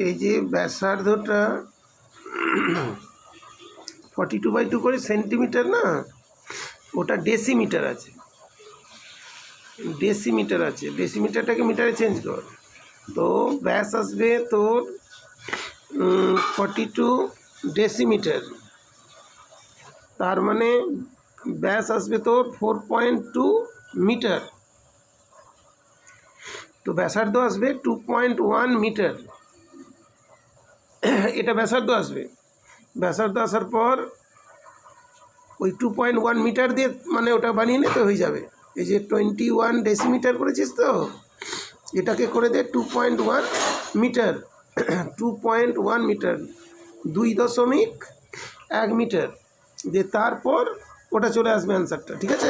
এই যে ব্যাসার্ধটা 42/2 করে সেন্টিমিটার না, ওটা ডেসিমিটার আছে, ডেসিমিটারটাকে মিটারে চেঞ্জ কর। তো ব্যাস আসবে তোর 42 ডেসিমিটার, তার মানে ব্যাস আসবে তোর 4.2 মিটার। তো ব্যাসার্ধ আসবে 2.1 মিটার, এটা ব্যাসার্ধ আসবে। ব্যাসার্ধ আসার পর ওই 2.1 মিটার দিয়ে মানে ওটা বানিয়ে নিতে হয়ে যাবে। এই যে 21 ডেসিমিটার করেছিস, তো এটাকে করে দে 2.1 মিটার। 2.1 মিটার 2.1 মিটার দিয়ে তারপর ওটা চলে আসবে অ্যান্সারটা, ঠিক আছে।